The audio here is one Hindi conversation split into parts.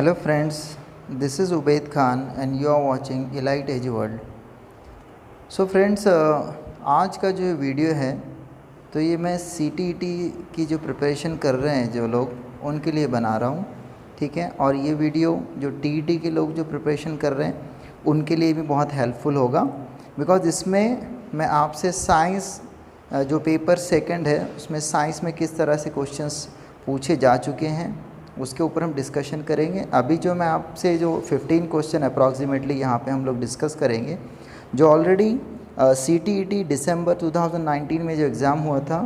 Hello friends, this is Ubaid Khan and you are watching Elite Edge World. So friends, आज का जो वीडियो है तो ये मैं CTET की जो प्रिपरेशन कर रहे हैं जो लोग उनके लिए बना रहा हूँ, ठीक है। और ये वीडियो जो TET के लोग जो प्रिपरेशन कर रहे हैं उनके लिए भी बहुत हेल्पफुल होगा, बिकॉज़ इसमें मैं आपसे साइंस जो पेपर सेकंड है उसमें साइंस में किस तरह से क्वेश्चंस पूछे जा चुके हैं उसके ऊपर हम डिस्कशन करेंगे। अभी जो मैं आपसे जो 15 क्वेश्चन अप्रॉक्सीमेटली यहाँ पे हम लोग डिस्कस करेंगे, जो ऑलरेडी CTET दिसंबर 2019 में जो एग्ज़ाम हुआ था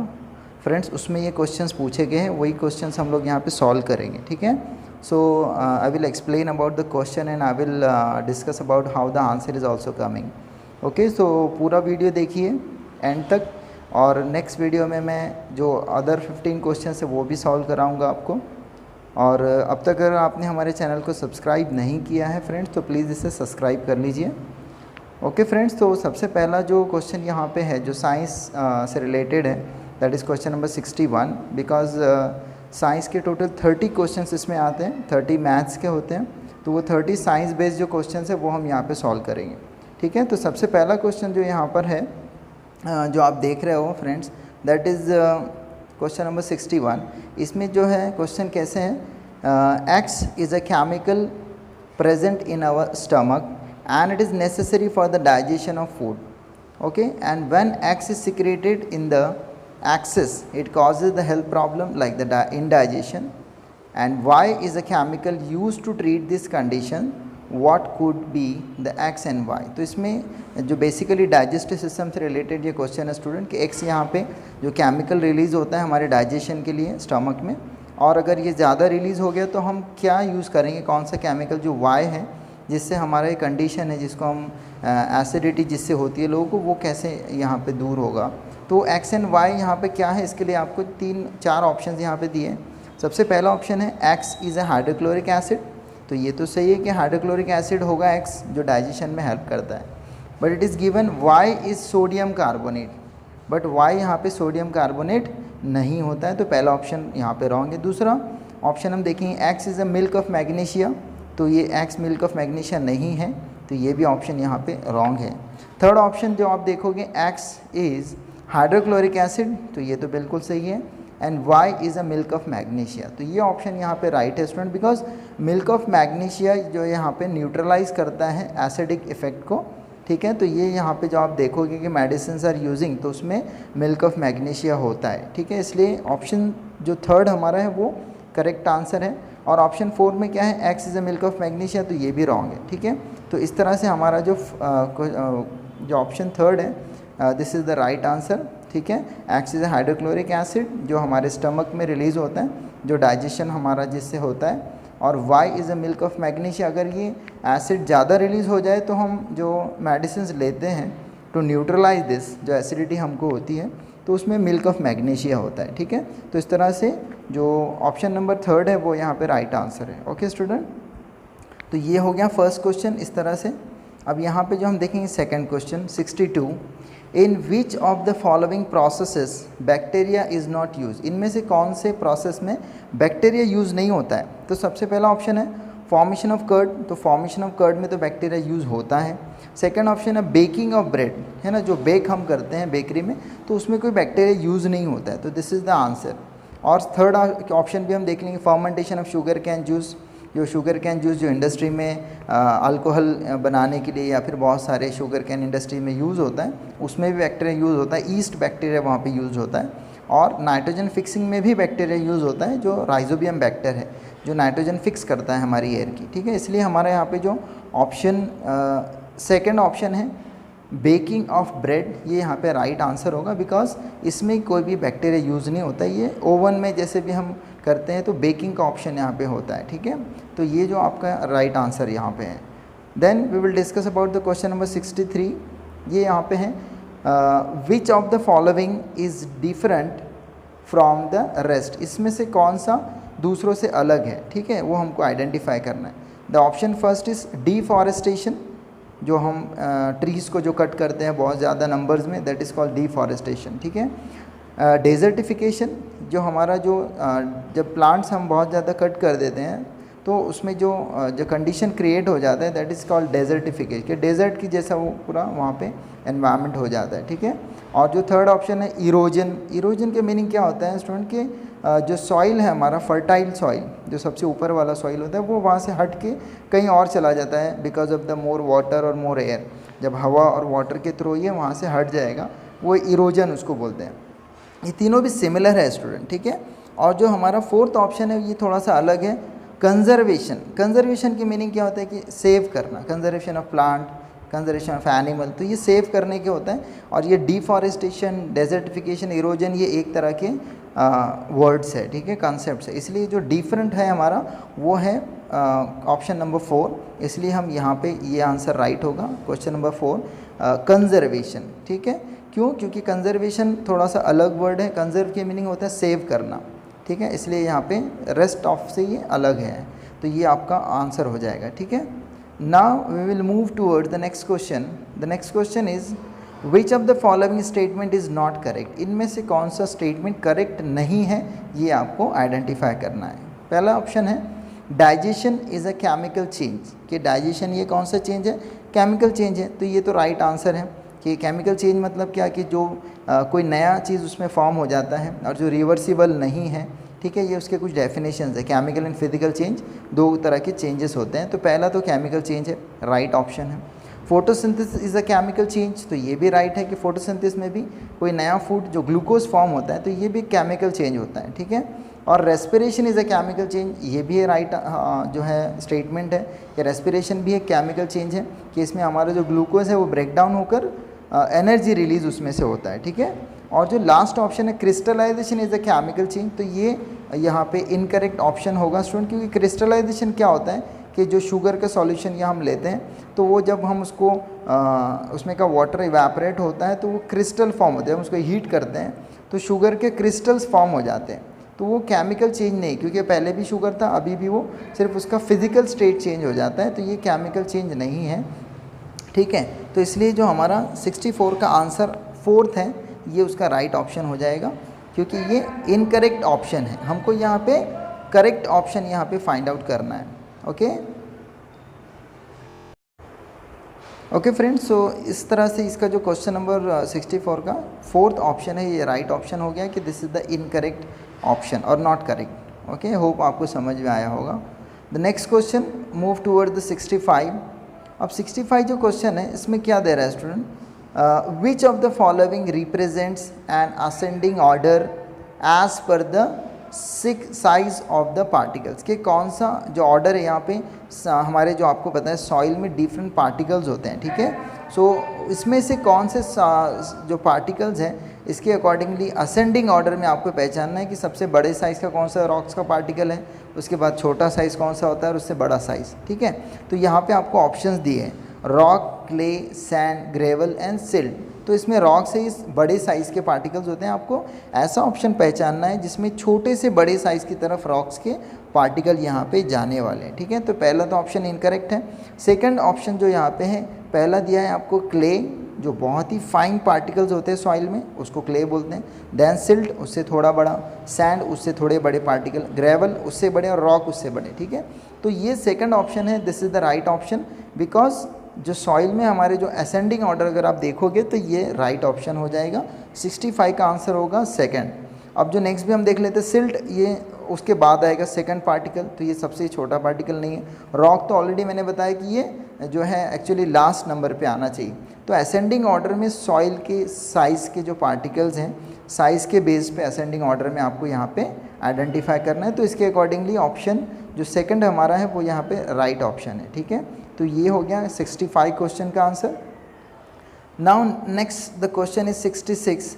फ्रेंड्स, उसमें ये क्वेश्चंस पूछे गए हैं, वही क्वेश्चंस हम लोग यहाँ पे सॉल्व करेंगे, ठीक है। So I will explain about the question and I will discuss about how the answer is also coming. Okay, so पूरा वीडियो देखिए एंड तक, और नेक्स्ट वीडियो में मैं जो अदर 15 क्वेश्चन है वो भी सॉल्व कराऊँगा आपको। और अब तक अगर आपने हमारे चैनल को सब्सक्राइब नहीं किया है फ्रेंड्स तो प्लीज़ इसे सब्सक्राइब कर लीजिए। ओके फ्रेंड्स, तो सबसे पहला जो क्वेश्चन यहाँ पे है जो साइंस से रिलेटेड है, that is question number 61। Because science के टोटल 30 क्वेश्चंस इसमें आते हैं, 30 मैथ्स के होते हैं, तो वो 30 साइंस बेस्ड जो क्वेश्चन है वो हम यहाँ पे सॉल्व करेंगे, ठीक है। तो सबसे पहला क्वेश्चन जो यहाँ पर है जो आप देख रहे हो friends, that is question number 61। इसमें जो है क्वेश्चन कैसे हैं, x is a chemical present in our stomach and it is necessary for the digestion of food. Okay, and when X is secreted in the axis, it causes the health problem like the indigestion. And Y is a chemical used to treat this condition. What could be the X and Y? तो इसमें जो बेसिकली डाइजेस्टिव सिस्टम से रिलेटेड ये क्वेश्चन है स्टूडेंट कि X यहाँ पे जो केमिकल रिलीज़ होता है हमारे डाइजेशन के लिए स्टमक में, और अगर ये ज़्यादा रिलीज़ हो गया तो हम क्या यूज़ करेंगे, कौन सा केमिकल जो Y है जिससे हमारा एक कंडीशन है जिसको हम एसिडिटी जिससे होती है लोगों को, वो कैसे यहाँ पे दूर होगा। तो एक्स एंड वाई यहाँ पे क्या है, इसके लिए आपको 3-4 ऑप्शन यहाँ पे दिए। सबसे पहला ऑप्शन है x is a hydrochloric acid, तो ये तो सही है कि हाइड्रोक्लोरिक एसिड होगा एक्स जो डाइजेशन में हेल्प करता है। But it is given y is sodium carbonate, but y यहाँ पे सोडियम कार्बोनेट नहीं होता है, तो पहला ऑप्शन यहाँ पे रॉन्ग है। दूसरा ऑप्शन हम देखेंगे x is a milk of magnesia, तो ये एक्स मिल्क ऑफ मैग्नीशिया नहीं है, तो ये भी ऑप्शन यहाँ पे रॉन्ग है। थर्ड ऑप्शन जो आप देखोगे एक्स इज़ हाइड्रोक्लोरिक एसिड, तो ये तो बिल्कुल सही है, and y is a milk of magnesia, तो ये ऑप्शन यहाँ पे राइट है student, because milk of magnesia जो यहाँ पे न्यूट्रलाइज करता है एसिडिक इफेक्ट को, ठीक है। तो ये यहाँ पे जो आप देखोगे कि मेडिसिन आर यूजिंग तो उसमें मिल्क ऑफ मैग्नीशिया होता है, ठीक है। इसलिए ऑप्शन जो थर्ड हमारा है वो करेक्ट आंसर है। और ऑप्शन 4 में क्या है, x is a milk of magnesia, तो ये भी रॉन्ग है, ठीक है। तो इस तरह से हमारा जो ऑप्शन थर्ड है this is the right answer, ठीक है। X is a hydrochloric acid जो हमारे स्टमक में रिलीज़ होता है, जो डाइजेशन हमारा जिससे होता है, और y is a milk of magnesia. अगर ये एसिड ज़्यादा रिलीज़ हो जाए तो हम जो मेडिसिन लेते हैं टू न्यूट्रलाइज दिस, जो एसिडिटी हमको होती है, तो उसमें मिल्क ऑफ मैग्नीशिया होता है, ठीक है। तो इस तरह से जो ऑप्शन नंबर थर्ड है वो यहाँ पे राइट आंसर है। ओके स्टूडेंट, तो ये हो गया फर्स्ट क्वेश्चन इस तरह से। अब यहाँ पे जो हम देखेंगे second question 62, in which of the following processes bacteria is not use, इनमें से कौन से प्रोसेस में बैक्टीरिया यूज़ नहीं होता है। तो सबसे पहला ऑप्शन है फॉर्मेशन ऑफ कर्ड, तो फॉर्मेशन ऑफ कर्ड में तो बैक्टीरिया यूज़ होता है। सेकंड ऑप्शन है बेकिंग ऑफ ब्रेड, है ना, जो बेक हम करते हैं बेकरी में, तो उसमें कोई बैक्टीरिया यूज़ नहीं होता है, तो दिस इज़ द आंसर। और थर्ड ऑप्शन भी हम देख लेंगे fermentation of sugar cane juice, जो शुगर कैन जूस जो इंडस्ट्री में अल्कोहल बनाने के लिए या फिर बहुत सारे शुगर कैन इंडस्ट्री में यूज़ होता है, उसमें भी बैक्टीरिया यूज़ होता है, ईस्ट बैक्टीरिया वहाँ पे यूज़ होता है। और नाइट्रोजन फिक्सिंग में भी बैक्टीरिया यूज़ होता है, जो राइजोबियम बैक्टर है जो नाइट्रोजन फिक्स करता है हमारी एयर की, ठीक है। इसलिए हमारे यहाँ पे जो ऑप्शन सेकेंड ऑप्शन है बेकिंग ऑफ ब्रेड, ये यहाँ पे राइट आंसर होगा, बिकॉज इसमें कोई भी बैक्टीरिया यूज़ नहीं होता, ये ओवन में जैसे भी हम करते हैं तो बेकिंग का ऑप्शन यहाँ पे होता है, ठीक है। तो ये जो आपका राइट आंसर यहाँ पे है। Then we will discuss about the question number 63, ये यहाँ पे है which of the following is different from the rest, इसमें से कौन सा दूसरों से अलग है, ठीक है, वो हमको आइडेंटिफाई करना है। The option first is deforestation, जो हम ट्रीज़ को जो कट करते हैं बहुत ज़्यादा नंबर्स में, दैट इज़ कॉल्ड डिफॉरेस्टेशन, ठीक है। डेजर्टिफिकेशन, जो हमारा जो जब प्लांट्स हम बहुत ज़्यादा कट कर देते हैं तो उसमें जो जो कंडीशन क्रिएट हो जाता है दैट इज़ कॉल्ड डेजर्टिफिकेशन, कि डेजर्ट की जैसा वो पूरा वहाँ पे एनवायरनमेंट हो जाता है, ठीक है। और जो थर्ड ऑप्शन है इरोजन, इरोजन के मीनिंग क्या होता है स्टूडेंट के जो सॉइल है हमारा फर्टाइल सॉइल, जो सबसे ऊपर वाला सॉइल होता है वो वहाँ से हट के कहीं और चला जाता है because of the more water और मोर एयर, जब हवा और वाटर के थ्रू ये वहाँ से हट जाएगा, वो इरोजन उसको बोलते हैं। ये तीनों भी सिमिलर है स्टूडेंट, ठीक है। और जो हमारा फोर्थ ऑप्शन है ये थोड़ा सा अलग है, कंजर्वेशन। कंजर्वेशन की मीनिंग क्या होता है कि सेव करना, conservation of plant, conservation of animal, तो ये सेव करने के होता है। और ये डिफॉरेस्टेशन, डेजर्टिफिकेशन, इरोजन, ये एक तरह के वर्ड्स है, ठीक है, कॉन्सेप्ट्स है। इसलिए जो डिफरेंट है हमारा वो है ऑप्शन नंबर 4, इसलिए हम यहाँ पे ये आंसर राइट होगा क्वेश्चन नंबर 4, कंजर्वेशन, ठीक है। क्यों? क्योंकि कंजर्वेशन थोड़ा सा अलग वर्ड है, कंजर्व की मीनिंग होता है सेव करना, ठीक है, इसलिए यहाँ पे रेस्ट ऑफ से ये अलग है, तो ये आपका आंसर हो जाएगा, ठीक है। Now we will move toward the next question. The next question is which of the following statement is not correct, इनमें से कौन सा स्टेटमेंट करेक्ट नहीं है, ये आपको आइडेंटिफाई करना है। पहला ऑप्शन है digestion is a chemical change, कि डाइजेशन ये कौन सा चेंज है, केमिकल चेंज है, तो ये तो राइट आंसर है कि केमिकल चेंज मतलब क्या कि जो कोई नया चीज़ उसमें फॉर्म हो जाता है और जो रिवर्सिबल नहीं है, ठीक है, ये उसके कुछ डेफिनेशंस है। केमिकल एंड फिजिकल चेंज दो तरह के चेंजेस होते हैं, तो पहला तो केमिकल चेंज है, राइट ऑप्शन है। Photosynthesis is a chemical change, तो ये भी राइट है कि फोटोसिंथेसिस में भी कोई नया फूड जो ग्लूकोज फॉर्म होता है तो ये भी केमिकल चेंज होता है, ठीक है। और respiration is a chemical change, ये भी राइट जो है स्टेटमेंट है कि रेस्पिरेशन भी एक केमिकल चेंज है, कि इसमें हमारा जो ग्लूकोज है वो ब्रेक डाउन होकर एनर्जी रिलीज उसमें से होता है, ठीक है। और जो लास्ट ऑप्शन है crystallization is a chemical change, तो ये यहाँ पे इनकरेक्ट ऑप्शन होगा स्टूडेंट, क्योंकि क्रिस्टलाइजेशन क्या होता है कि जो शुगर का सॉल्यूशन या हम लेते हैं तो वो जब हम उसको उसमें का वाटर इवेपोरेट होता है तो वो क्रिस्टल फॉर्म होते हैं, हम उसको हीट करते हैं तो शुगर के क्रिस्टल्स फॉर्म हो जाते हैं, तो वो केमिकल चेंज नहीं, क्योंकि पहले भी शुगर था अभी भी वो सिर्फ उसका फिजिकल स्टेट चेंज हो जाता है, तो ये केमिकल चेंज नहीं है, ठीक है। तो इसलिए जो हमारा 64 का आंसर फोर्थ है ये उसका राइट ऑप्शन हो जाएगा, क्योंकि ये इनकरेक्ट ऑप्शन है, हमको यहाँ पे करेक्ट ऑप्शन यहाँ पे फाइंड आउट करना है। ओके फ्रेंड्स, सो इस तरह से इसका जो क्वेश्चन नंबर 64 का फोर्थ ऑप्शन है ये राइट ऑप्शन हो गया कि this is the incorrect option और नॉट करेक्ट। ओके, होप आपको समझ में आया होगा। The next question move toward the 65। अब 65 जो क्वेश्चन है इसमें क्या दे रहा है student, which of the following represents an ascending order as per the size of the particles, कि कौन सा जो ऑर्डर है यहाँ पे हमारे जो आपको पता है सॉइल में डिफरेंट पार्टिकल्स होते हैं, ठीक है। सो इसमें से कौन से जो पार्टिकल्स हैं इसके अकॉर्डिंगली असेंडिंग ऑर्डर में आपको पहचानना है कि सबसे बड़े साइज़ का कौन सा रॉक्स का पार्टिकल है, उसके बाद छोटा साइज़ कौन सा होता है और उससे बड़ा साइज़, ठीक है। तो यहाँ पे आपको ऑप्शंस दिए हैं rock, clay, sand, gravel and silt. तो इसमें रॉक से इस बड़े साइज़ के पार्टिकल्स होते हैं, आपको ऐसा ऑप्शन पहचानना है जिसमें छोटे से बड़े साइज़ की तरफ रॉक्स के पार्टिकल यहाँ पे जाने वाले हैं, ठीक है। तो पहला तो ऑप्शन इनकरेक्ट है। सेकंड ऑप्शन जो यहाँ पे है, पहला दिया है आपको क्ले, जो बहुत ही फाइन पार्टिकल्स होते हैं सॉइल में उसको क्ले बोलते हैं, देन सिल्ट उससे थोड़ा बड़ा, सैंड उससे थोड़े बड़े पार्टिकल, ग्रेवल उससे बड़े और रॉक उससे बड़े, ठीक है। तो ये सेकंड ऑप्शन है, this is the right option, because जो सॉइल में हमारे जो असेंडिंग ऑर्डर अगर आप देखोगे तो ये राइट ऑप्शन हो जाएगा। 65 का आंसर होगा सेकंड। अब जो नेक्स्ट भी हम देख लेते हैं सिल्ट, ये उसके बाद आएगा सेकंड पार्टिकल, तो ये सबसे छोटा पार्टिकल नहीं है। रॉक तो ऑलरेडी मैंने बताया कि ये जो है एक्चुअली लास्ट नंबर पे आना चाहिए। तो असेंडिंग ऑर्डर में सॉइल के साइज़ के जो पार्टिकल्स हैं साइज़ के बेस पे असेंडिंग ऑर्डर में आपको यहाँ पे आइडेंटिफाई करना है, तो इसके अकॉर्डिंगली ऑप्शन जो सेकंड हमारा है वो यहाँ पे राइट ऑप्शन है, ठीक है। तो ये हो गया 65 क्वेश्चन का answer. Now next the question is 66।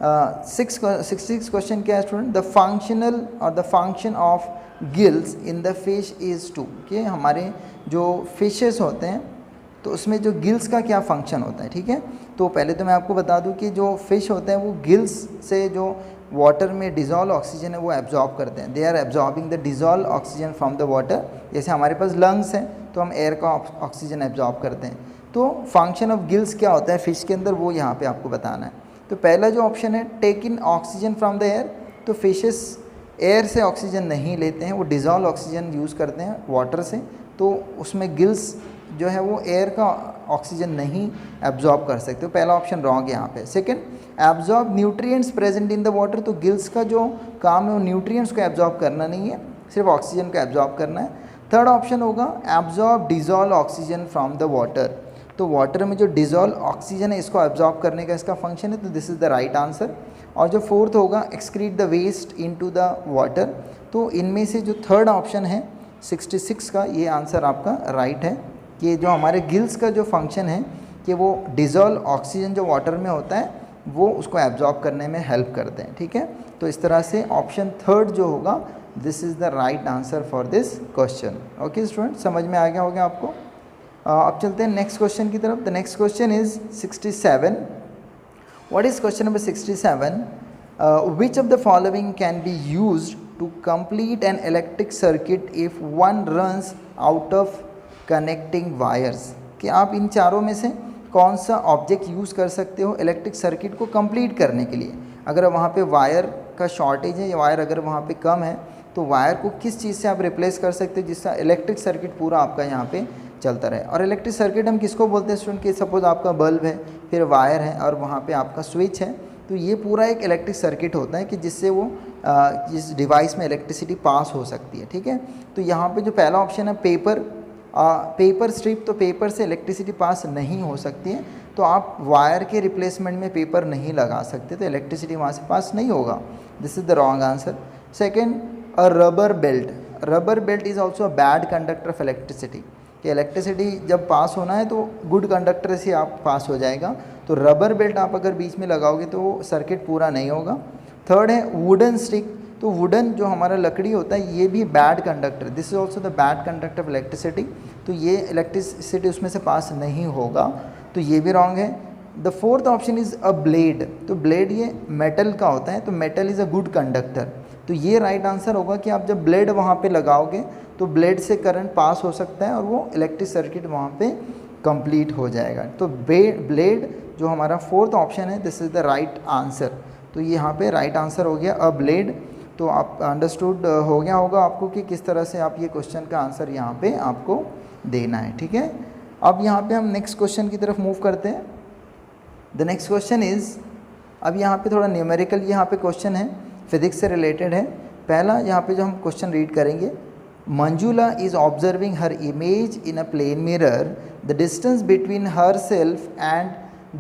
66 question क्या है student, the functional or the function of gills in the fish is to, कि हमारे जो फिशेस होते हैं तो उसमें जो गिल्स का क्या फंक्शन होता है, ठीक है। तो पहले तो मैं आपको बता दूं कि जो फिश होते हैं वो गिल्स से जो वाटर में डिज़ोल्व ऑक्सीजन है वो एब्जॉर्ब करते हैं, they are absorbing the dissolve oxygen from the water. जैसे हमारे पास लंग्स हैं तो हम एयर का ऑक्सीजन एब्जॉर्ब करते हैं, तो फंक्शन ऑफ गिल्स क्या होता है फिश के अंदर वो यहाँ पे आपको बताना है। तो पहला जो ऑप्शन है take in oxygen from the air, तो फिशेस एयर से ऑक्सीजन नहीं लेते हैं, वो डिज़ोल्व ऑक्सीजन यूज़ करते हैं वाटर से, तो उसमें गिल्स जो है वो एयर का ऑक्सीजन नहीं एब्जॉर्ब कर सकते। तो पहला ऑप्शन रॉन्ग है यहाँ पे। Second, absorb nutrients present in the water, तो गिल्स का जो काम है वो न्यूट्रिएंट्स को एब्जॉर्ब करना नहीं है, सिर्फ ऑक्सीजन को एब्जॉर्ब करना है। थर्ड ऑप्शन होगा absorb dissolve oxygen from the water, तो वाटर में जो डिजॉल्व ऑक्सीजन है इसको एब्जॉर्ब करने का इसका फंक्शन है, तो this is the right answer. और जो फोर्थ होगा excrete the waste into the water, तो इनमें से जो थर्ड ऑप्शन है 66 का, ये आंसर आपका राइट है कि जो हमारे गिल्स का जो फंक्शन है कि वो डिजॉल्व ऑक्सीजन जो वाटर में होता है वो उसको एब्जॉर्ब करने में हेल्प करते हैं, ठीक है। तो इस तरह से ऑप्शन थर्ड जो होगा this is the right answer for this question. Okay student, समझ में आ गया होगा आपको। अब चलते हैं नेक्स्ट क्वेश्चन की तरफ। The next question is 67। What is question number 67? Which of the following can be used to complete an electric circuit if one runs out of connecting wires, कि आप इन चारों में से कौन सा ऑब्जेक्ट यूज़ कर सकते हो इलेक्ट्रिक सर्किट को कंप्लीट करने के लिए। अगर वहाँ पे वायर का शॉर्टेज है या वायर अगर वहाँ पे कम है तो वायर को किस चीज़ से आप रिप्लेस कर सकते हो जिससे इलेक्ट्रिक सर्किट पूरा आपका यहाँ पे चलता रहे। और इलेक्ट्रिक सर्किट हम किसको बोलते हैं स्टूडेंट, कि सपोज आपका बल्ब है, फिर वायर है और वहाँ पे आपका स्विच है, तो ये पूरा एक इलेक्ट्रिक सर्किट होता है कि जिससे वो जिस डिवाइस में इलेक्ट्रिसिटी पास हो सकती है, ठीक है। तो यहाँ पे जो पहला ऑप्शन है पेपर स्ट्रिप, तो पेपर से इलेक्ट्रिसिटी पास नहीं हो सकती है, तो आप वायर के रिप्लेसमेंट में पेपर नहीं लगा सकते, तो इलेक्ट्रिसिटी वहाँ से पास नहीं होगा। This is the wrong answer. Second, a rubber belt is also a bad conductor of electricity, कि इलेक्ट्रिसिटी जब पास होना है तो गुड कंडक्टर से आप पास हो जाएगा, तो रबर बेल्ट आप अगर बीच में लगाओगे तो वो सर्किट पूरा नहीं होगा। थर्ड है वुडन स्टिक, तो वुडन जो हमारा लकड़ी होता है ये भी bad conductor, this is also the bad conductor of electricity, तो ये इलेक्ट्रिसिटी उसमें से पास नहीं होगा, तो ये भी रॉन्ग है। The fourth option is a blade, तो ब्लेड ये मेटल का होता है, तो metal is a good conductor, तो ये राइट आंसर होगा कि आप जब ब्लेड वहाँ पे लगाओगे तो ब्लेड से करंट पास हो सकता है और वो इलेक्ट्रिक सर्किट वहाँ पे कंप्लीट हो जाएगा। तो ब्लेड जो हमारा फोर्थ ऑप्शन है this is the right answer, तो ये यहाँ पे राइट आंसर हो गया अ ब्लेड। तो आप अंडरस्टूड हो गया होगा आपको कि किस तरह से आप ये क्वेश्चन का आंसर यहाँ पे आपको देना है, ठीक है। अब यहाँ पे हम नेक्स्ट क्वेश्चन की तरफ मूव करते हैं। द नेक्स्ट क्वेश्चन इज़, अब यहाँ पे थोड़ा न्यूमेरिकल यहाँ पे क्वेश्चन है, फिजिक्स से रिलेटेड है। पहला यहाँ पे जो हम क्वेश्चन रीड करेंगे, Manjula is observing her image in a plane mirror, the distance between her self and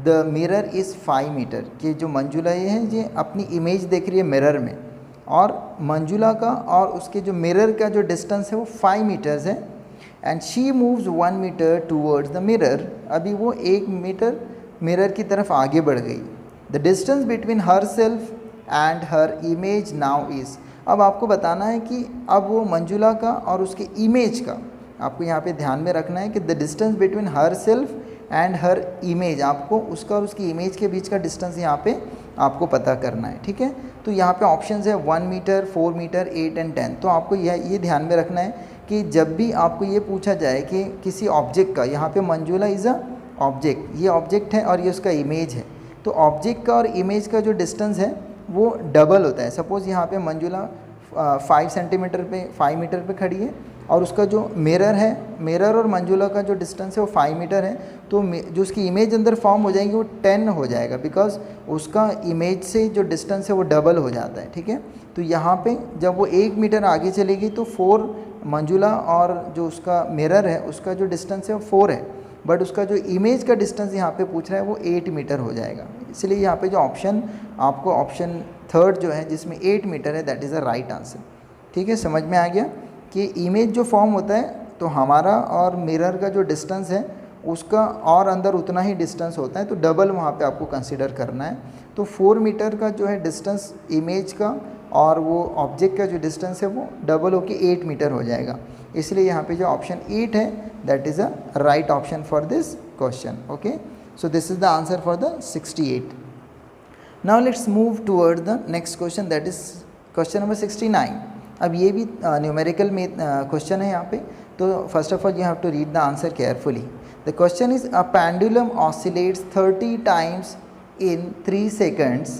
the mirror is 5 metre, कि जो मंजुला ये अपनी इमेज देख रही है मिरर में, और मंजुला का और उसके जो मिरर का जो डिस्टेंस है वो 5 मीटर्स है, and she moves 1 metre towards the mirror, अभी वो 1 मीटर मिरर की तरफ आगे बढ़ गई। The distance between her self and her image now is, अब आपको बताना है कि अब वो मंजुला का और उसके इमेज का आपको यहाँ पे ध्यान में रखना है कि the distance between her self and her image, आपको उसका और उसकी इमेज के बीच का डिस्टेंस यहाँ पे आपको पता करना है, ठीक है। तो यहाँ पे ऑप्शंस है 1 मीटर, 4 मीटर, 8 एंड 10, तो आपको ये ध्यान में रखना है कि जब भी आपको ये पूछा जाए कि किसी ऑब्जेक्ट का, यहाँ पे मंजुला इज़ अ ऑब्जेक्ट, ये ऑब्जेक्ट है और ये उसका इमेज है, तो ऑब्जेक्ट का और इमेज का जो डिस्टेंस है वो डबल होता है। सपोज़ यहाँ पे मंजुला 5 सेंटीमीटर पे 5 मीटर पे खड़ी है और उसका जो मिरर है, मिरर और मंजुला का जो डिस्टेंस है वो 5 मीटर है, तो जो उसकी इमेज अंदर फॉर्म हो जाएगी वो 10 हो जाएगा, बिकॉज उसका इमेज से जो डिस्टेंस है वो डबल हो जाता है, ठीक है। तो यहाँ पे जब वो 1 मीटर आगे चलेगी तो 4 मंजुला और जो उसका मिरर है उसका जो डिस्टेंस है वो 4 है, बट उसका जो इमेज का डिस्टेंस यहाँ पे पूछ रहा है वो 8 मीटर हो जाएगा। इसलिए यहाँ पे जो ऑप्शन आपको ऑप्शन थर्ड जो है जिसमें 8 मीटर है that is the right answer, ठीक है। समझ में आ गया कि इमेज जो फॉर्म होता है तो हमारा और मिरर का जो डिस्टेंस है उसका और अंदर उतना ही डिस्टेंस होता है, तो डबल वहाँ पे आपको कंसीडर करना है। तो 4 मीटर का जो है डिस्टेंस इमेज का और वो ऑब्जेक्ट का जो डिस्टेंस है वो डबल होके 8 मीटर हो जाएगा, इसलिए यहाँ पे जो ऑप्शन 8 है that is a right option for this question. Okay, so this is the answer for the 68। Now let's move toward the next question that is question number 69। अब ये भी न्यूमेरिकल में क्वेश्चन है यहाँ पे, तो first of all you have to read the answer carefully. The question is a pendulum oscillates 30 times in 3 seconds.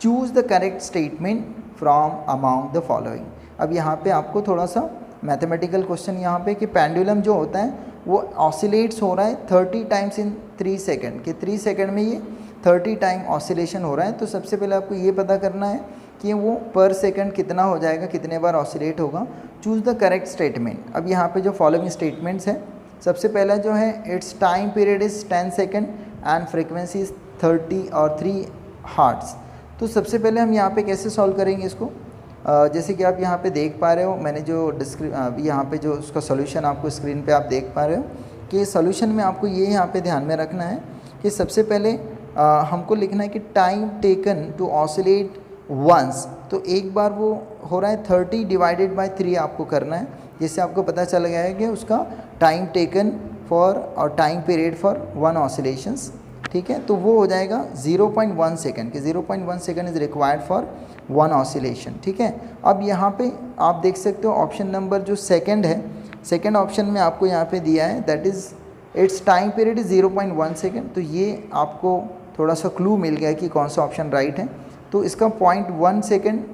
Choose the correct statement from among the following. अब यहाँ पे आपको थोड़ा सा मैथमेटिकल क्वेश्चन यहाँ पे कि पेंडुलम जो होता है वो ऑसिलेट्स हो रहा है 30 टाइम्स इन 3 सेकेंड, कि 3 सेकेंड में ये 30 टाइम ऑसिलेशन हो रहा है। तो सबसे पहले आपको ये पता करना है कि वो पर सेकंड कितना हो जाएगा, कितने बार ऑसिलेट होगा। Choose the correct statement. अब यहाँ पे जो फॉलोइंग स्टेटमेंट्स हैं, सबसे पहला जो है it's time period is 10 second and frequency is 30 और 3 हर्ट्ज़। तो सबसे पहले हम यहाँ पे कैसे सॉल्व करेंगे इसको, जैसे कि आप यहाँ पे देख पा रहे हो, मैंने जो यहाँ पे जो उसका सोल्यूशन आपको स्क्रीन पे आप देख पा रहे हो कि सोल्यूशन में आपको ये यहाँ पे ध्यान में रखना है कि सबसे पहले हमको लिखना है कि time taken to oscillate once, तो एक बार वो हो रहा है 30 डिवाइडेड बाय 3 आपको करना है, जिससे आपको पता चल गया है कि उसका टाइम टेकन फॉर और टाइम पीरियड फॉर 1 ऑसिलेशंस। ठीक है, तो वो हो जाएगा 0.1 सेकेंड, कि 0.1 second is required for 1 oscillation. ठीक है, अब यहाँ पे आप देख सकते हो ऑप्शन नंबर जो सेकंड है, सेकंड ऑप्शन में आपको यहाँ पे दिया है that is it's time period is 0.1 second. तो ये आपको थोड़ा सा क्लू मिल गया कि कौन सा ऑप्शन राइट है। तो इसका 0.1 सेकेंड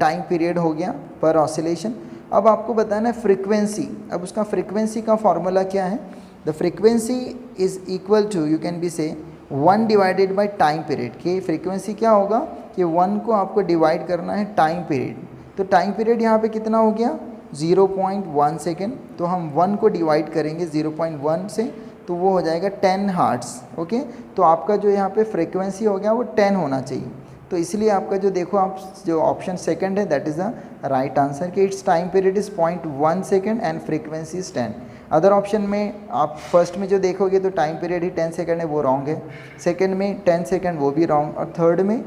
टाइम पीरियड हो गया पर ऑसिलेशन। अब आपको बताना है फ्रीक्वेंसी। अब उसका फ्रीक्वेंसी का फॉर्मूला क्या है, the frequency is equal to you can be say 1 divided by time period. कि फ्रीक्वेंसी क्या होगा कि 1 को आपको डिवाइड करना है टाइम पीरियड। तो टाइम पीरियड यहाँ पे कितना हो गया 0.1 सेकेंड, तो हम 1 को डिवाइड करेंगे 0.1 से, तो वो हो जाएगा 10 हर्ट्ज़। ओके, तो आपका जो यहाँ पे फ्रीक्वेंसी हो गया वो 10 होना चाहिए। तो इसलिए आपका जो देखो आप जो ऑप्शन सेकंड है that is the right answer कि it's time period is 0.1 second and frequency is 10। Other option में आप फर्स्ट में जो देखोगे तो टाइम पीरियड ही 10 सेकेंड है, वो रॉन्ग है। सेकंड में 10 सेकेंड, वो भी रॉन्ग, और थर्ड में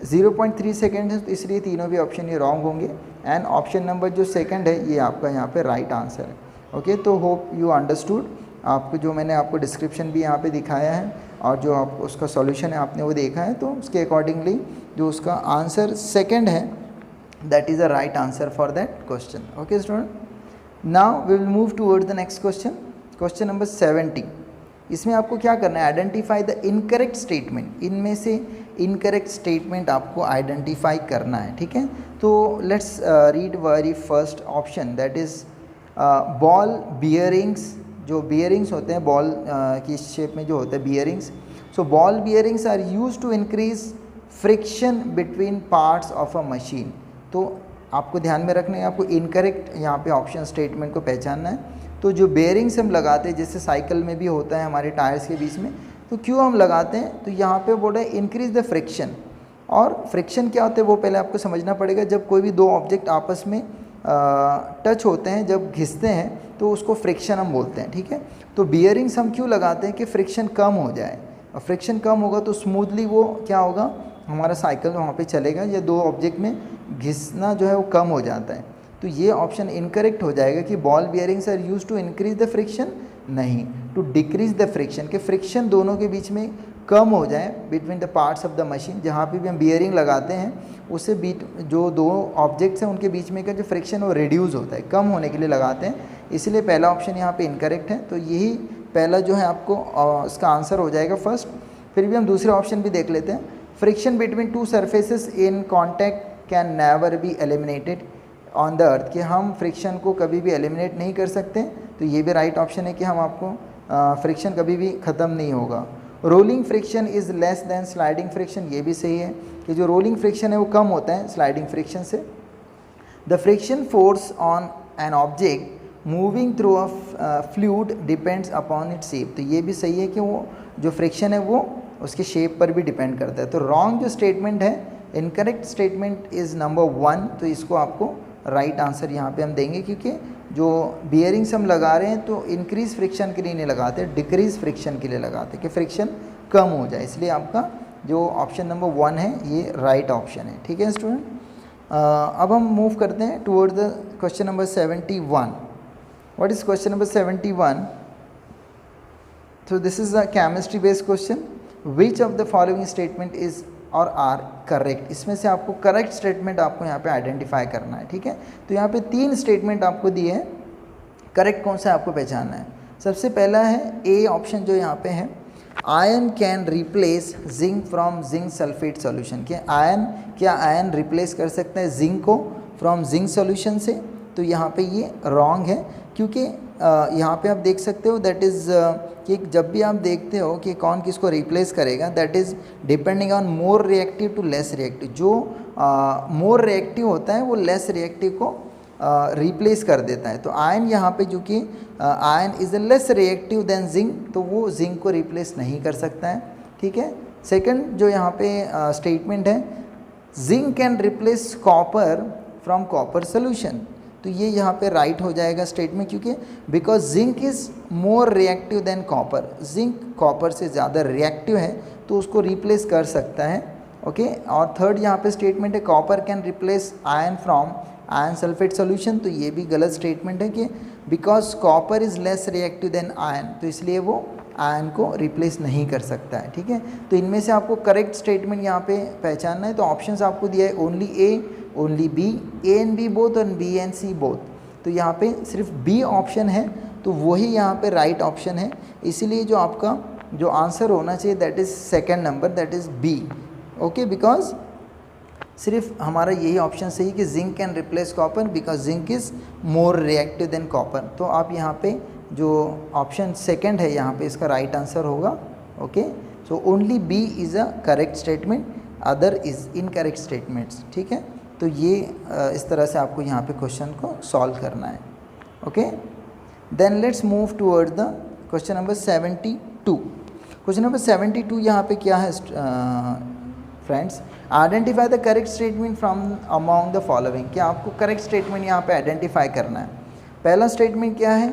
0.3 सेकेंड है, तो इसलिए तीनों भी ऑप्शन ये रॉन्ग होंगे। एंड ऑप्शन नंबर जो सेकंड है ये आपका यहाँ पे राइट आंसर है। ओके, तो होप यू अंडरस्टूड। आपको जो मैंने आपको डिस्क्रिप्शन भी यहाँ पे दिखाया है और जो आप उसका सॉल्यूशन है आपने वो देखा है, तो उसके अकॉर्डिंगली जो उसका आंसर सेकंड है that is the right answer for that question. Okay student, now we will move toward the next question, question number 70। इसमें आपको क्या करना है, आइडेंटिफाई द इनकरेक्ट स्टेटमेंट। इनमें से इनकरेक्ट स्टेटमेंट आपको आइडेंटिफाई करना है। ठीक है, तो let's read very first option that is ball bearings. जो बियरिंग्स होते हैं बॉल की शेप में जो होते हैं bearings, so ball bearings are used to increase friction between parts of a machine. तो आपको ध्यान में रखना है, आपको इनकरेक्ट यहाँ पे ऑप्शन स्टेटमेंट को पहचानना है। तो जो बेयरिंग्स हम लगाते हैं, जैसे साइकिल में भी होता है हमारे टायर्स के बीच में, तो क्यों हम लगाते हैं, तो यहाँ पे बोल रहे हैं इंक्रीज द फ्रिक्शन। और फ्रिक्शन क्या होता है वो पहले आपको समझना पड़ेगा। जब कोई भी दो ऑब्जेक्ट आपस में टच होते हैं, जब घिसते हैं, तो उसको फ्रिक्शन हम बोलते हैं। ठीक है, तो बियरिंग्स हम क्यों लगाते हैं कि फ्रिक्शन कम हो जाए, और फ्रिक्शन कम होगा तो स्मूथली वो क्या होगा, हमारा साइकिल वहाँ पे चलेगा, या दो ऑब्जेक्ट में घिसना जो है वो कम हो जाता है। तो ये ऑप्शन इनकरेक्ट हो जाएगा कि ball bearings are use to increase the friction, नहीं, टू डिक्रीज द फ्रिक्शन, कि फ्रिक्शन दोनों के बीच में कम हो जाए between the parts of the machine. जहाँ पे भी हम बियरिंग लगाते हैं उससे बीच जो दो ऑब्जेक्ट्स हैं उनके बीच में का जो फ्रिक्शन वो रिड्यूस होता है, कम होने के लिए लगाते हैं। इसलिए पहला ऑप्शन यहाँ पे इनकरेक्ट है। तो यही पहला जो है आपको इसका आंसर हो जाएगा फर्स्ट। फिर भी हम दूसरे ऑप्शन भी देख लेते हैं। Friction between two surfaces in contact can never be eliminated on the earth, कि हम फ्रिक्शन को कभी भी एलिमिनेट नहीं कर सकते। तो ये भी राइट ऑप्शन है कि हम आपको फ्रिक्शन कभी भी ख़त्म नहीं होगा। Rolling friction is less than sliding friction, ये भी सही है कि जो रोलिंग फ्रिक्शन है वो कम होता है स्लाइडिंग फ्रिक्शन से। The friction force on an object moving through a fluid depends upon its shape, तो ये भी सही है कि वो जो फ्रिक्शन है वो उसके शेप पर भी डिपेंड करता है। तो रॉन्ग जो स्टेटमेंट है, इनकरेक्ट स्टेटमेंट इज़ नंबर 1, तो इसको आपको राइट आंसर यहाँ पे हम देंगे, क्योंकि जो बियरिंग्स हम लगा रहे हैं तो इंक्रीज फ्रिक्शन के लिए नहीं लगाते, डिक्रीज फ्रिक्शन के लिए लगाते कि फ्रिक्शन कम हो जाए। इसलिए आपका जो ऑप्शन नंबर 1 है ये राइट ऑप्शन है। ठीक है स्टूडेंट, अब हम मूव करते हैं toward the question number 71। What is question number 71? So this is a chemistry based question. Which of the following statement is और आर करेक्ट? इसमें से आपको करेक्ट स्टेटमेंट आपको यहाँ पे आइडेंटिफाई करना है। ठीक है, तो यहाँ पे 3 स्टेटमेंट आपको दिए हैं, करेक्ट कौन सा आपको पहचानना है। सबसे पहला है ए ऑप्शन जो यहाँ पे है, ion can replace zinc from zinc sulphate solution, क्या आयन रिप्लेस कर सकते हैं जिंक को फ्रॉम जिंक सॉल्यूशन से? तो यहाँ पे ये रॉन्ग है, क्योंकि यहाँ पे आप देख सकते हो दैट इज़ कि जब भी आप देखते हो कि कौन किसको रिप्लेस करेगा, that is depending on more reactive to less reactive. जो मोर रिएक्टिव होता है वो लेस रिएक्टिव को रिप्लेस कर देता है। तो आयन यहाँ पे जो कि ion is a less reactive than zinc, तो वो जिंक को रिप्लेस नहीं कर सकता है, ठीक है। सेकंड जो यहाँ पे स्टेटमेंट है, zinc can replace copper from copper solution, तो ये यहाँ पे राइट हो जाएगा स्टेटमेंट, क्योंकि because zinc is more reactive than copper, zinc copper से ज़्यादा रिएक्टिव है तो उसको रिप्लेस कर सकता है, ओके। और थर्ड यहाँ पे स्टेटमेंट है, copper can replace ion from ion sulphate solution, तो ये भी गलत स्टेटमेंट है कि because copper is less reactive than ion, तो इसलिए वो आयन को रिप्लेस नहीं कर सकता है, ठीक है। तो इनमें से आपको करेक्ट स्टेटमेंट यहाँ पे पहचानना है। तो ऑप्शंस आपको दिया है only A, only B, A and B both or B and C both, तो यहाँ पे सिर्फ बी ऑप्शन है, तो वही यहाँ पे राइट ऑप्शन है। इसीलिए जो आपका जो आंसर होना चाहिए that is second number, that is B, okay. Because सिर्फ हमारा यही ऑप्शन सही कि zinc can replace copper because zinc is more reactive than copper. तो आप यहाँ पे जो ऑप्शन सेकंड है यहाँ पे इसका राइट आंसर होगा, okay. So only B is a correct statement, other is incorrect statements, ठीक है। तो ये इस तरह से आपको यहाँ पे क्वेश्चन को सॉल्व करना है, okay. Then let's move toward the question number 72। Question number 72 यहाँ पे क्या है friends, identify the correct statement from among the following, क्या आपको करेक्ट स्टेटमेंट यहाँ पे आइडेंटिफाई करना है। पहला स्टेटमेंट क्या है,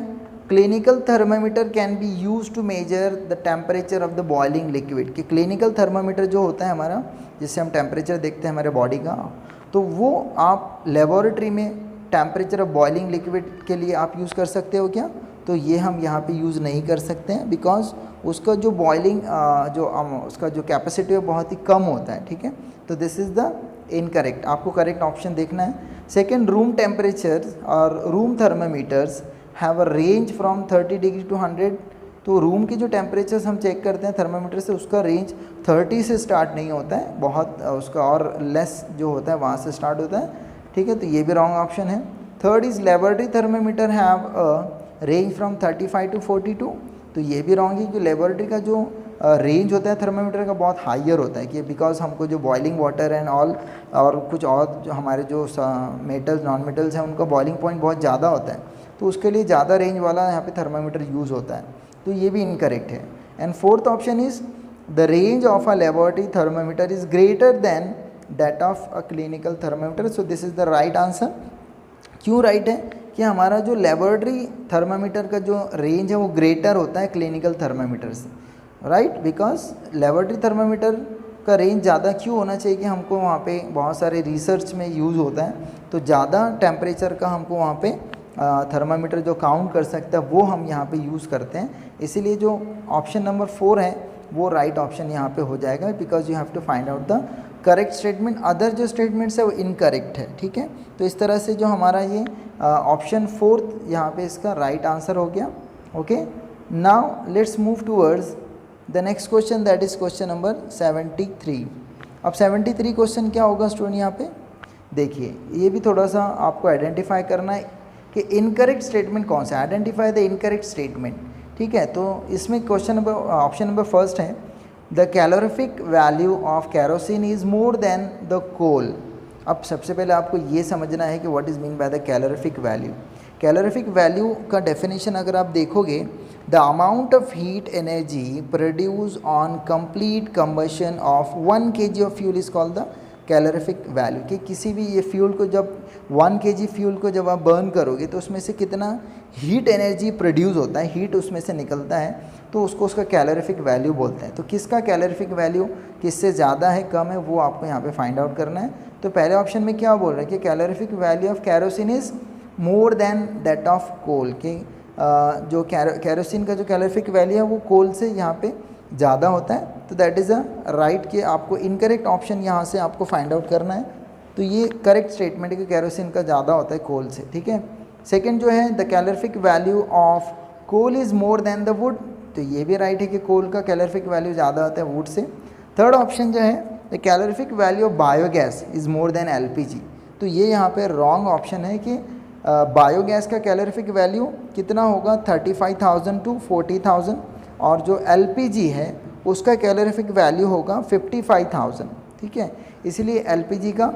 clinical thermometer can be use to measure the temperature of the boiling liquid, कि क्लिनिकल थर्मामीटर जो होता है हमारा, जिससे हम टेम्परेचर देखते हैं हमारे बॉडी का, तो वो आप लेबोरेटरी में टेम्परेचर ऑफ बॉइलिंग लिक्विड के लिए आप यूज़ कर सकते हो क्या? तो ये हम यहाँ पे यूज़ नहीं कर सकते हैं, बिकॉज उसका जो बॉइलिंग उसका जो कैपेसिटी है बहुत ही कम होता है, ठीक है। तो दिस इज़ द इनकरेक्ट, आपको करेक्ट ऑप्शन देखना है। सेकेंड, रूम टेम्परेचर और room thermometers have a range from 30 degree to 100, तो रूम की जो टेम्परेचर्स हम चेक करते हैं थर्मामीटर से, उसका रेंज 30 से स्टार्ट नहीं होता है, बहुत उसका और लेस जो होता है वहाँ से स्टार्ट होता है, ठीक है। तो ये भी रॉन्ग ऑप्शन है। Third is laboratory thermometer have a range from 35 to 42, तो ये भी रॉन्ग है कि लेबोरेटरी का जो रेंज होता है थर्मामीटर का बहुत हायर होता है, कि बिकॉज हमको जो बॉइलिंग वाटर एंड ऑल और कुछ और जो हमारे जो मेटल्स नॉन मेटल्स हैं उनका बॉइलिंग पॉइंट बहुत ज़्यादा होता है, तो उसके लिए ज़्यादा रेंज वाला यहाँ पे थर्मामीटर यूज़ होता है, तो ये भी इनकरेक्ट है। And fourth option is the range of a laboratory thermometer is greater than that of a clinical thermometer, so this is the right answer. क्यों राइट है? कि हमारा जो लेबोरेटरी थर्मामीटर का जो रेंज है वो ग्रेटर होता है क्लिनिकल थर्मामीटर से, राइट। बिकॉज लेबोरेटरी थर्मामीटर का रेंज ज़्यादा क्यों होना चाहिए कि हमको वहाँ पे बहुत सारे रिसर्च में यूज़ होता है, तो ज़्यादा टेम्परेचर का हमको वहाँ पे थर्मामीटर जो काउंट कर सकता है वो हम यहाँ पे यूज़ करते हैं, इसीलिए जो ऑप्शन नंबर 4 है वो राइट ऑप्शन यहाँ पे हो जाएगा, because you have to find out the correct statement, other जो स्टेटमेंट्स है वो इनकरेक्ट है, ठीक है। तो इस तरह से जो हमारा ये ऑप्शन 4 यहाँ पे इसका राइट आंसर हो गया, okay. Now let's move towards the next question, that is question number 73। अब 73 क्वेश्चन क्या होगा स्टूडेंट, यहाँ पे देखिए, ये भी थोड़ा सा आपको आइडेंटिफाई करना है कि इनकरेक्ट स्टेटमेंट कौन सा है, आइडेंटिफाई द इनकरेक्ट स्टेटमेंट, ठीक है। तो इसमें question number option number first है, the calorific value of kerosene is more than the coal. अब सबसे पहले आपको ये समझना है कि what is mean by the calorific value. Calorific value का डेफिनेशन अगर आप देखोगे, the amount of heat energy produce on complete combustion of 1 kg of fuel is called the calorific value, कि किसी भी ये फ्यूल को जब 1 kg फ्यूल को जब आप बर्न करोगे तो उसमें से कितना हीट एनर्जी प्रोड्यूस होता है, हीट उसमें से निकलता है, तो उसको उसका कैलोरीफिक वैल्यू बोलते हैं। तो किसका कैलोरीफिक वैल्यू किससे ज़्यादा है कम है वो आपको यहाँ पे फाइंड आउट करना है। तो पहले ऑप्शन में क्या बोल रहे हैं कि calorific value of kerosene is more than that of coal, कि जो कैरोसिन का जो कैलोरीफिक वैल्यू है वो कोल से यहाँ पे ज़्यादा होता है, तो दैट इज़ अ राइट, कि आपको इनकरेक्ट ऑप्शन यहाँ से आपको फाइंड आउट करना है। तो ये करेक्ट स्टेटमेंट है कि कैरोसिन का ज़्यादा होता है कोल से, ठीक है। सेकेंड जो है, the calorific value of coal is more than the wood, तो ये भी राइट है कि कोल का कैलोरीफिक वैल्यू ज़्यादा होता है वुड से। थर्ड ऑप्शन जो है the calorific value of biogas is more then LPG, तो ये यहाँ पे रॉन्ग ऑप्शन है कि बायोगैस का कैलोरीफिक वैल्यू कितना होगा 35,000 टू 40,000 और जो एलपीजी है उसका कैलोरीफिक वैल्यू होगा 55,000। ठीक है, इसीलिए एलपीजी का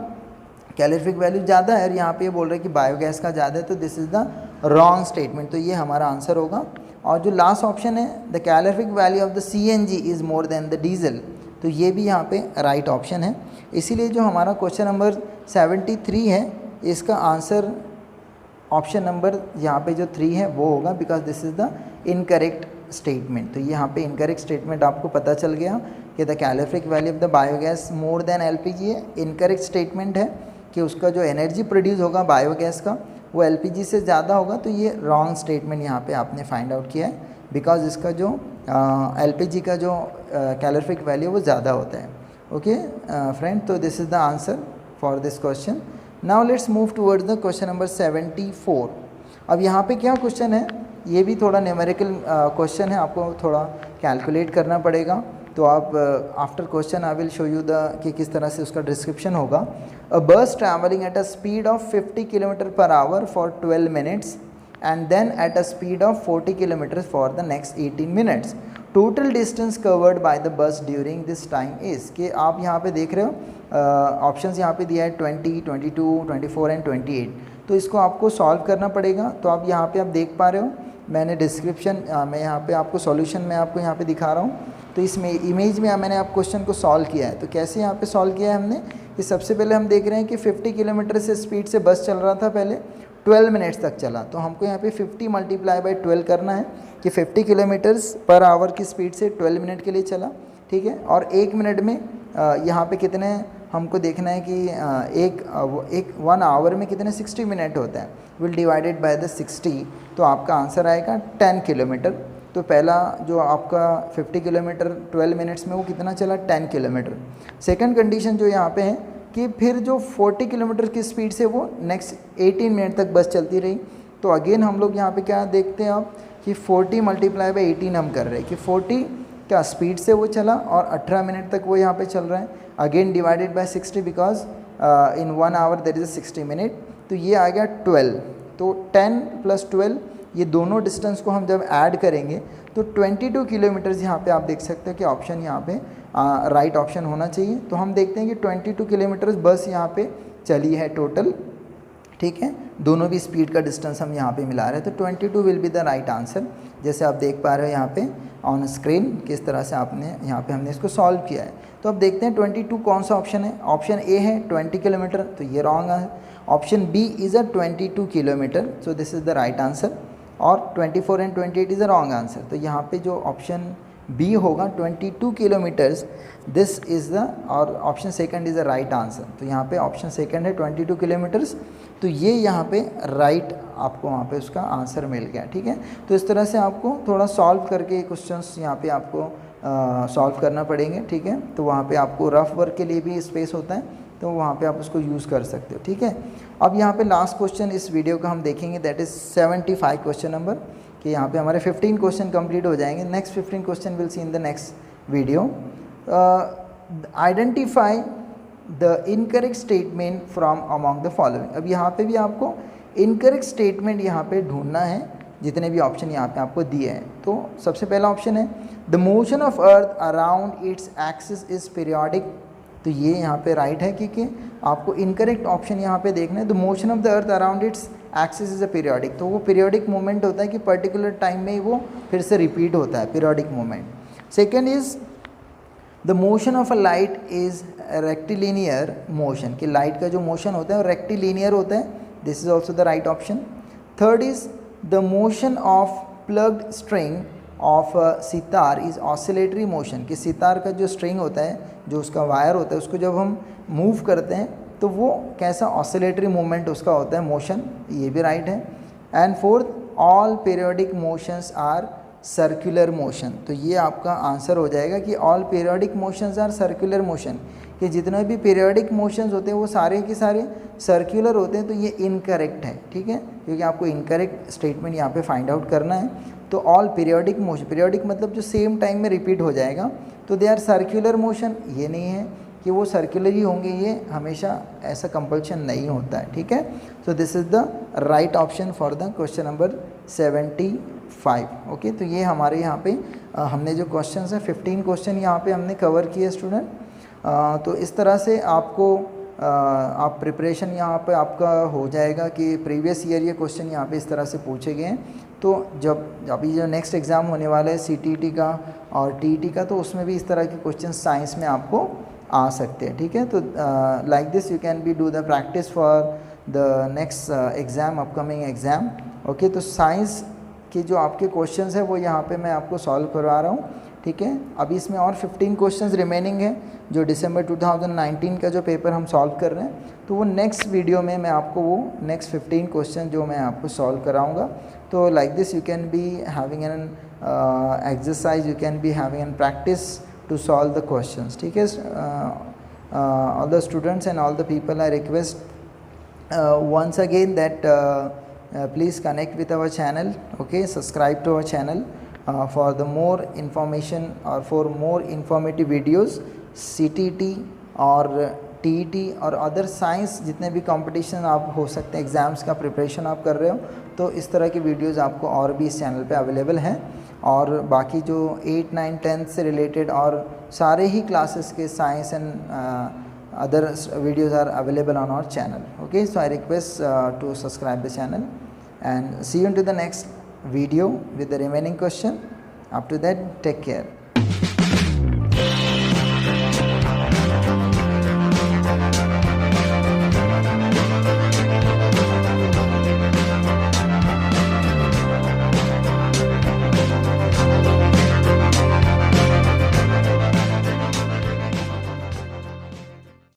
कैलोरीफिक वैल्यू ज़्यादा है और यहाँ पे ये बोल रहे हैं कि बायोगैस का ज़्यादा है, तो this is the wrong statement, तो ये हमारा आंसर होगा। और जो लास्ट ऑप्शन है the calorific value of the CNG is more than the diesel, तो ये भी यहाँ पे राइट ऑप्शन है। इसीलिए जो हमारा क्वेश्चन नंबर 73 है इसका आंसर ऑप्शन नंबर यहाँ पे जो 3 है वो होगा, because this is the incorrect statement. तो यहाँ पे इनकरेक्ट स्टेटमेंट आपको पता चल गया कि the calorific value of the biogas more than LPG है। इनकरेक्ट स्टेटमेंट है कि उसका जो एनर्जी प्रोड्यूस होगा बायोगैस का वो एलपीजी से ज़्यादा होगा, तो ये रॉन्ग स्टेटमेंट यहाँ पे आपने फाइंड आउट किया है, बिकॉज इसका जो एलपीजी का जो कैलोरीफिक वैल्यू वो ज़्यादा होता है। ओके फ्रेंड, तो this is the answer for this question. Now let's move towards the question number 74। अब यहाँ पे क्या क्वेश्चन है, ये भी थोड़ा न्यूमेरिकल क्वेश्चन है, आपको थोड़ा कैलकुलेट करना पड़ेगा। तो आप after question I will show you the कि किस तरह से उसका डिस्क्रिप्शन होगा। A bus travelling at a speed of 50 kilometre per hour for 12 minutes and then at a speed of 40 kilometre for the next 18 minutes. Total distance covered by the bus during this time is, कि आप यहाँ पे देख रहे हो ऑप्शंस यहाँ पे दिया है 20, 22, 24 एंड 28। तो इसको आपको सॉल्व करना पड़ेगा। तो आप यहाँ पे आप देख पा रहे हो, मैंने डिस्क्रिप्शन मैं यहाँ पे आपको सॉल्यूशन मैं आपको यहाँ पे दिखा रहा हूँ। तो इसमें इमेज में मैंने आप क्वेश्चन को सॉल्व किया है। तो कैसे यहाँ पे सॉल्व किया है हमने, कि सबसे पहले हम देख रहे हैं कि 50 किलोमीटर से स्पीड से बस चल रहा था, पहले 12 मिनट्स तक चला। तो हमको यहाँ पे 50 मल्टीप्लाई बाई 12 करना है कि 50 किलोमीटर्स पर आवर की स्पीड से 12 मिनट के लिए चला। ठीक है, और 1 मिनट में यहाँ पे कितने हमको देखना है कि एक 1 आवर में कितने 60 मिनट होता है, विल डिवाइडेड बाय द 60, तो आपका आंसर आएगा 10 किलोमीटर। तो पहला जो आपका 50 किलोमीटर 12 मिनट्स में वो कितना चला 10 किलोमीटर। सेकंड कंडीशन जो यहाँ पे है कि फिर जो 40 किलोमीटर की स्पीड से वो नेक्स्ट 18 मिनट तक बस चलती रही। तो अगेन हम लोग यहाँ पे क्या देखते हैं आप कि 40 मल्टीप्लाई बाई 18 हम कर रहे हैं कि 40 क्या स्पीड से वो चला और 18 मिनट तक वो यहाँ पे चल रहा है। Again divided by 60 because in 1 hour there is 60 minute. तो ये आ गया 12। तो 10 + 12 ये दोनों डिस्टेंस को हम जब ऐड करेंगे तो 22 किलोमीटर्स यहाँ पे आप देख सकते हैं कि ऑप्शन यहाँ पे राइट ऑप्शन होना चाहिए। तो हम देखते हैं कि 22 किलोमीटर्स बस यहाँ पे चली है टोटल। ठीक है, दोनों भी स्पीड का डिस्टेंस हम यहाँ पे मिला रहे हैं, तो 22 will be the right answer. जैसे आप देख पा रहे हो यहाँ पे ऑन स्क्रीन किस तरह से आपने यहाँ पे हमने इसको सॉल्व किया है। तो अब देखते हैं 22 कौन सा ऑप्शन है। ऑप्शन ए है 20 किलोमीटर, तो ये रॉन्ग है। Option B is a 22 kilometre, so this is the right answer. और 24 and 28 is a wrong answer. तो यहाँ पे जो ऑप्शन बी होगा 22 किलोमीटर्स, दिस इज़ द, और option second is the right answer. तो यहाँ पे ऑप्शन सेकंड है 22 किलोमीटर्स, तो ये यहाँ पे राइट आपको वहाँ पे उसका आंसर मिल गया। ठीक है, तो इस तरह से आपको थोड़ा सॉल्व करके क्वेश्चंस यहाँ पे आपको सॉल्व करना पड़ेंगे। ठीक है, तो वहाँ पे आपको रफ वर्क के लिए भी स्पेस होता है, तो वहाँ पे आप उसको यूज़ कर सकते हो। ठीक है, अब यहाँ पे लास्ट क्वेश्चन इस वीडियो का हम देखेंगे, दैट इज़ 75 क्वेश्चन नंबर, कि यहाँ पे हमारे 15 क्वेश्चन कंप्लीट हो जाएंगे। Next 15 question will see in the next video. Identify the incorrect statement from among the following. अब यहाँ पे भी आपको इनकरेक्ट स्टेटमेंट यहाँ पे ढूंढना है, जितने भी ऑप्शन यहाँ पे आपको दिए हैं। तो सबसे पहला ऑप्शन है the motion of earth around its axis is periodic, तो ये यहाँ पे राइट है, क्योंकि आपको इनकरेक्ट ऑप्शन यहाँ पे देखना है। The motion of the earth around its axis is a periodic, तो वो पीरियोडिक मूवमेंट होता है कि पर्टिकुलर टाइम में ही वो फिर से रिपीट होता है, periodic movement. Second is the motion of a light is rectilinear motion, कि लाइट का जो मोशन होता है वो रेक्टिलिनियर होता है, this is also the right option. Third is the motion of plugged string of sitar is oscillatory motion, कि सितार का जो स्ट्रिंग होता है, जो उसका वायर होता है, उसको जब हम मूव करते हैं तो वो कैसा ऑसिलेटरी मूवमेंट उसका होता है, मोशन, ये भी राइट है। And fourth, all periodic motions are circular motion, तो ये आपका आंसर हो जाएगा कि all periodic motions are circular motion, कि जितने भी पीरियोडिक मोशंस होते हैं वो सारे के सारे सर्कुलर होते हैं, तो ये इनकरेक्ट है। ठीक है, क्योंकि आपको इनकरेक्ट स्टेटमेंट यहाँ पे फाइंड आउट करना है। तो ऑल पीरियोडिक मतलब जो सेम टाइम में रिपीट हो जाएगा, तो दे आर सर्कुलर मोशन, ये नहीं है कि वो सर्कुलर ही होंगे, ये हमेशा ऐसा कंपल्शन नहीं होता है, ठीक है। सो this is the right option for the question number 75। Okay, तो ये हमारे यहाँ पे हमने जो क्वेश्चन है 15 क्वेश्चन यहाँ पे हमने कवर किए स्टूडेंट। तो इस तरह से आपको आप प्रिपरेशन यहाँ पे आपका हो जाएगा कि प्रीवियस ईयर ये क्वेश्चन यहाँ पे इस तरह से पूछे गए हैं। तो जब अभी जो नेक्स्ट एग्ज़ाम होने वाला है CTET का और TET का, तो उसमें भी इस तरह के क्वेश्चन साइंस में आपको आ सकते हैं, ठीक है। तो like this you can B do the practice for the next exam, upcoming exam. Okay, तो साइंस के जो आपके क्वेश्चंस है वो यहाँ पे मैं आपको सॉल्व करवा रहा हूँ, ठीक है। अभी इसमें और 15 क्वेश्चंस रिमेनिंग है जो दिसंबर 2019 का जो पेपर हम सॉल्व कर रहे हैं, तो वो नेक्स्ट वीडियो में मैं आपको वो नेक्स्ट 15 क्वेश्चन जो मैं आपको सॉल्व कराऊंगा। तो like this you can be having an exercise, you can be having an practice to solve the questions, ठीक है। All the students and all the people I request once again that please connect with our channel, okay, subscribe to our channel for the more information or for more informative videos, CTET और TET और अदर साइंस जितने भी कंपटीशन आप हो सकते हैं, एग्ज़ाम्स का प्रिपरेशन आप कर रहे हो, तो इस तरह की वीडियोस आपको और भी इस चैनल पे अवेलेबल हैं। और बाकी जो 8, 9, 10 से रिलेटेड और सारे ही क्लासेस के science and other videos are available on our channel. Okay, so I request to subscribe the channel and see you into the next video with the remaining question. Up to that, take care.